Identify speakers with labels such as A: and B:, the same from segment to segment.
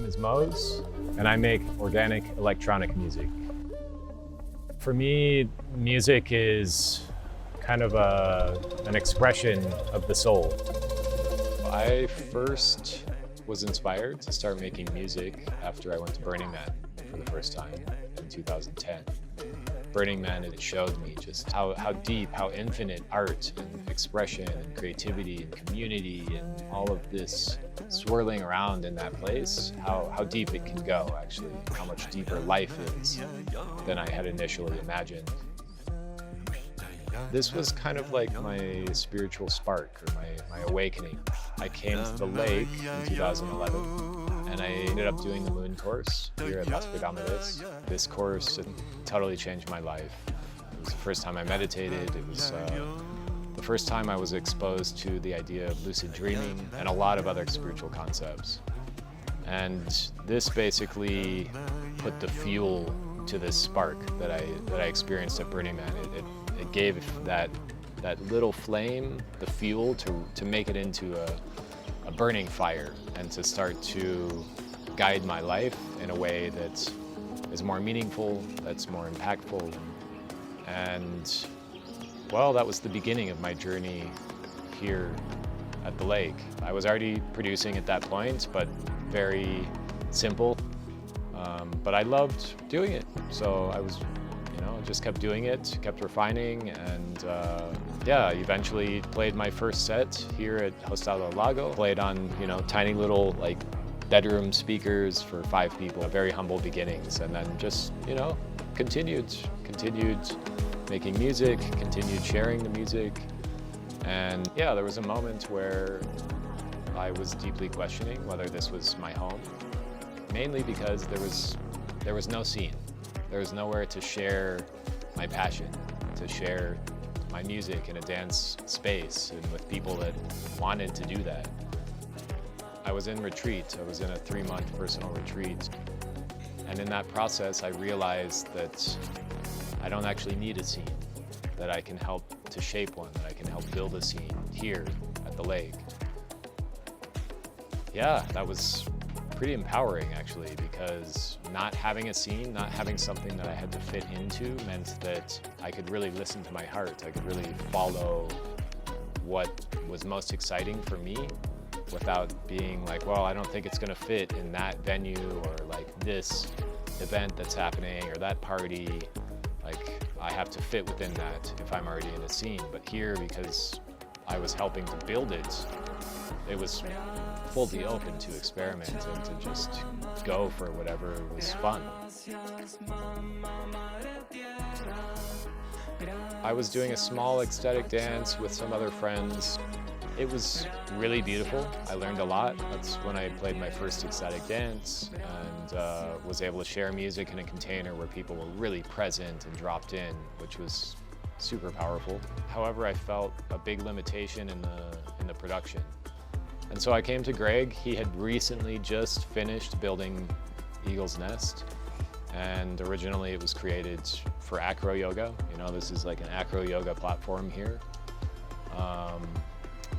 A: name is Mose, and I make organic electronic music. For me, music is kind of an expression of the soul. I first was inspired to start making music after I went to Burning Man for the first time in 2010. Burning Man, it showed me just how deep, how infinite art and expression and creativity and community and all of this swirling around in that place, how deep it can go actually, how much deeper life is than I had initially imagined. This was kind of like my spiritual spark or my awakening. I came to the lake in 2011 and I ended up doing the Moon course here at Las Piramides. This course totally changed my life. It was the first time I meditated. It was the first time I was exposed to the idea of lucid dreaming and a lot of other spiritual concepts. And this basically put the fuel to this spark that I experienced at Burning Man. It gave that little flame the fuel to make it into a burning fire and to start to guide my life in a way that is more meaningful, that's more impactful. And well, that was the beginning of my journey here at the lake. I was already producing at that point, but very simple. But I loved doing it. So I was, just kept doing it, kept refining, and yeah, eventually played my first set here at Hostal del Lago. Played on, tiny little bedroom speakers for 5 people. Very humble beginnings, and then just, continued making music, continued sharing the music. And yeah, there was a moment where I was deeply questioning whether this was my home, mainly because there was no scene. There was nowhere to share my passion, to share my music in a dance space and with people that wanted to do that. I was in retreat. I was in a 3-month personal retreat. And in that process, I realized that I don't actually need a scene, that I can help to shape one, that I can help build a scene here at the lake. Yeah, that was pretty empowering actually, because not having a scene, not having something that I had to fit into meant that I could really listen to my heart. I could really follow what was most exciting for me without being like, well, I don't think it's gonna fit in that venue or this event that's happening or that party. I have to fit within that if I'm already in a scene. But here, because I was helping to build it, it was fully open to experiment and to just go for whatever was fun. I was doing a small ecstatic dance with some other friends. It was really beautiful. I learned a lot. That's when I played my first ecstatic dance and was able to share music in a container where people were really present and dropped in, which was super powerful. However, I felt a big limitation in the production. And so I came to Greg. He had recently just finished building Eagle's Nest. And originally it was created for acro yoga. This is like an acro yoga platform here.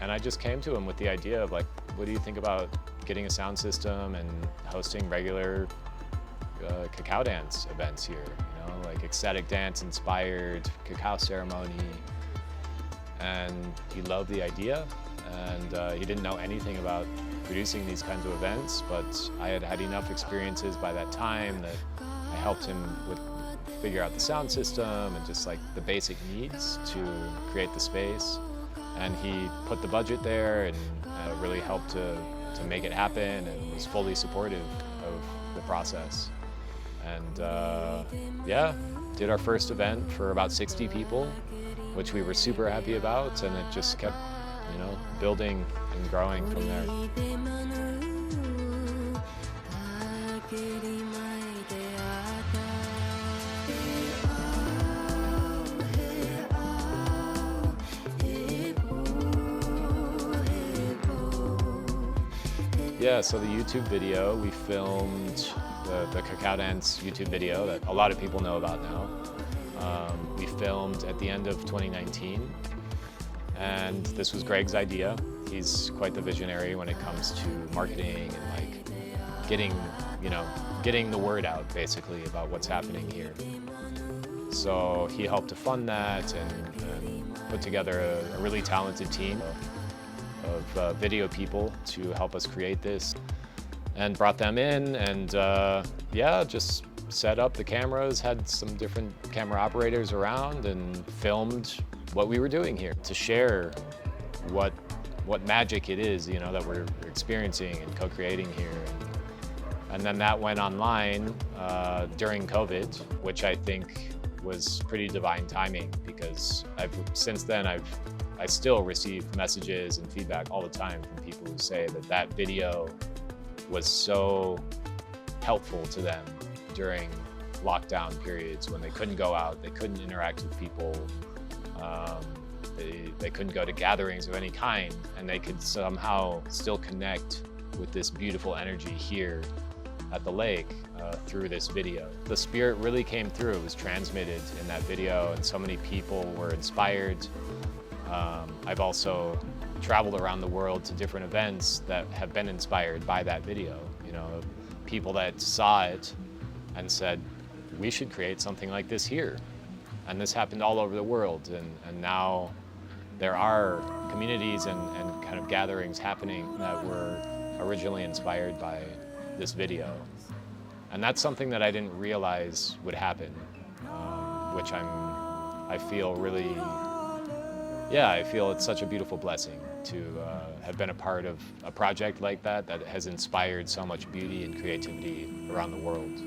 A: And I just came to him with the idea of what do you think about getting a sound system and hosting regular cacao dance events here? Ecstatic dance inspired cacao ceremony. And he loved the idea. And he didn't know anything about producing these kinds of events, but I had had enough experiences by that time that I helped him figure out the sound system and just the basic needs to create the space. And he put the budget there and really helped to make it happen and was fully supportive of the process. And yeah, did our first event for about 60 people, which we were super happy about, and it just kept building and growing from there. Yeah, so the YouTube video, we filmed the Cacao Dance YouTube video that a lot of people know about now. We filmed at the end of 2019. And this was Greg's idea. He's quite the visionary when it comes to marketing and getting the word out basically about what's happening here. So he helped to fund that and put together a really talented team of video people to help us create this, and brought them in and just set up the cameras, had some different camera operators around and filmed what we were doing here to share what magic it is, that we're experiencing and co-creating here. And then that went online during COVID, which I think was pretty divine timing, because since then I still receive messages and feedback all the time from people who say that video was so helpful to them during lockdown periods when they couldn't go out, they couldn't interact with people, they couldn't go to gatherings of any kind, and they could somehow still connect with this beautiful energy here at the lake through this video. The spirit really came through. It was transmitted in that video, and so many people were inspired. I've also traveled around the world to different events that have been inspired by that video. People that saw it and said, we should create something like this here. And this happened all over the world, and now there are communities and kind of gatherings happening that were originally inspired by this video. And that's something that I didn't realize would happen, which I feel really, I feel it's such a beautiful blessing to have been a part of a project like that has inspired so much beauty and creativity around the world.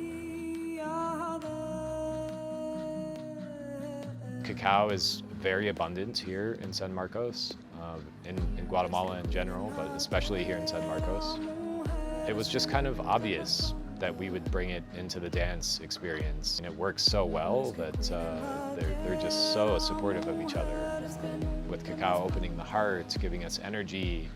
A: Cacao is very abundant here in San Marcos, in Guatemala in general, but especially here in San Marcos. It was just kind of obvious that we would bring it into the dance experience. And it works so well that they're just so supportive of each other. With Cacao opening the heart, giving us energy,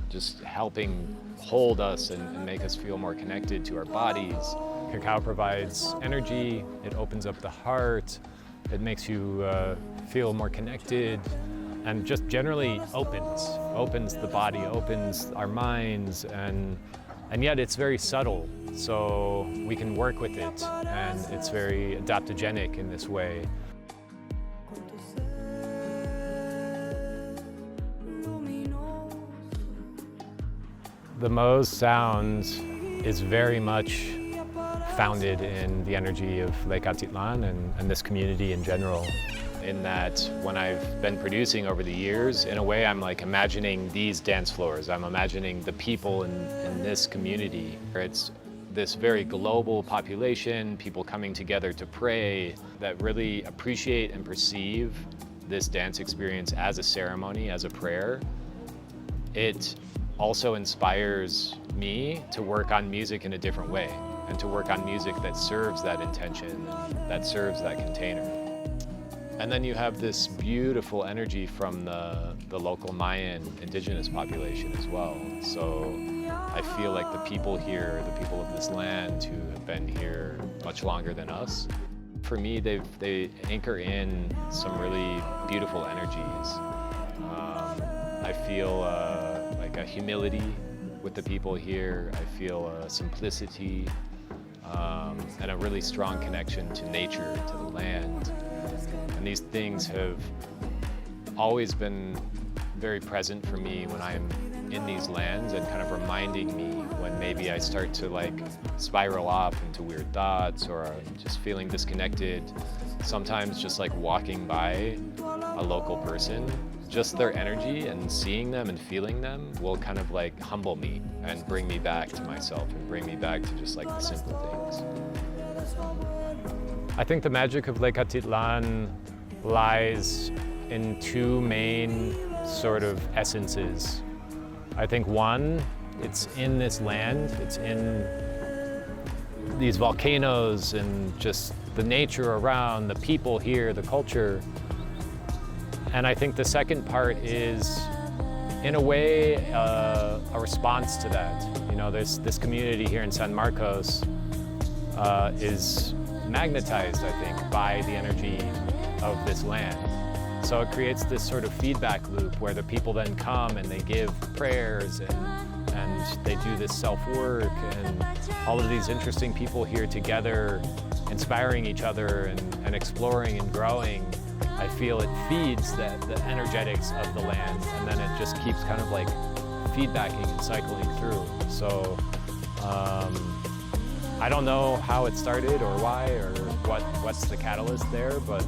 A: just helping hold us and make us feel more connected to our bodies. Cacao provides energy, it opens up the heart, it makes you feel more connected, and just generally opens the body, opens our minds, and yet it's very subtle, so we can work with it, and it's very adaptogenic in this way. The Mo's sound is very much founded in the energy of Lake Atitlan and this community in general. In that, when I've been producing over the years, in a way I'm like imagining these dance floors. I'm imagining the people in this community. It's this very global population, people coming together to pray, that really appreciate and perceive this dance experience as a ceremony, as a prayer. It also inspires me to work on music in a different way, and to work on music that serves that intention, that serves that container. And then you have this beautiful energy from the local Mayan indigenous population as well. So I feel like the people here, the people of this land who have been here much longer than us, for me, they anchor in some really beautiful energies. I feel like a humility with the people here. I feel a simplicity and a really strong connection to nature, to the land. And these things have always been very present for me when I'm in these lands, and kind of reminding me when maybe I start to like spiral off into weird thoughts, or I'm just feeling disconnected. Sometimes just like walking by a local person, just their energy and seeing them and feeling them will kind of like humble me and bring me back to myself and bring me back to just like the simple things. I think the magic of Lake Atitlan lies in two main sort of essences. I think one, it's in this land, it's in these volcanoes and just the nature around, the people here, the culture. And I think the second part is, in a way, a response to that. You know, this community here in San Marcos is magnetized, I think, by the energy of this land. So it creates this sort of feedback loop where the people then come and they give prayers and they do this self-work, and all of these interesting people here together, inspiring each other and exploring and growing. I feel it feeds the energetics of the land, and then it just keeps kind of like feedbacking and cycling through. So I don't know how it started or why or what's the catalyst there, but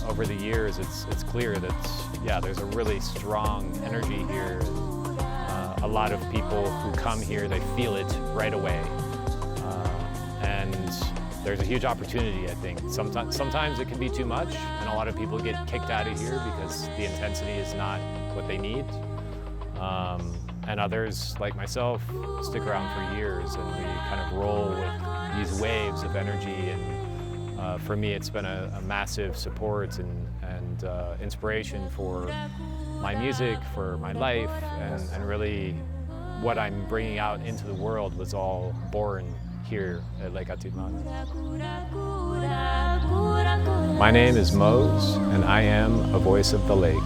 A: over the years it's clear that, yeah, there's a really strong energy here. A lot of people who come here, they feel it right away. And there's a huge opportunity, I think. Sometimes it can be too much, and a lot of people get kicked out of here because the intensity is not what they need. And others, like myself, stick around for years, and we kind of roll with these waves of energy. And for me, it's been a massive support and inspiration for my music, for my life, and really what I'm bringing out into the world was all born here at Lake Atitlán. My name is Mose, and I am a voice of the lake.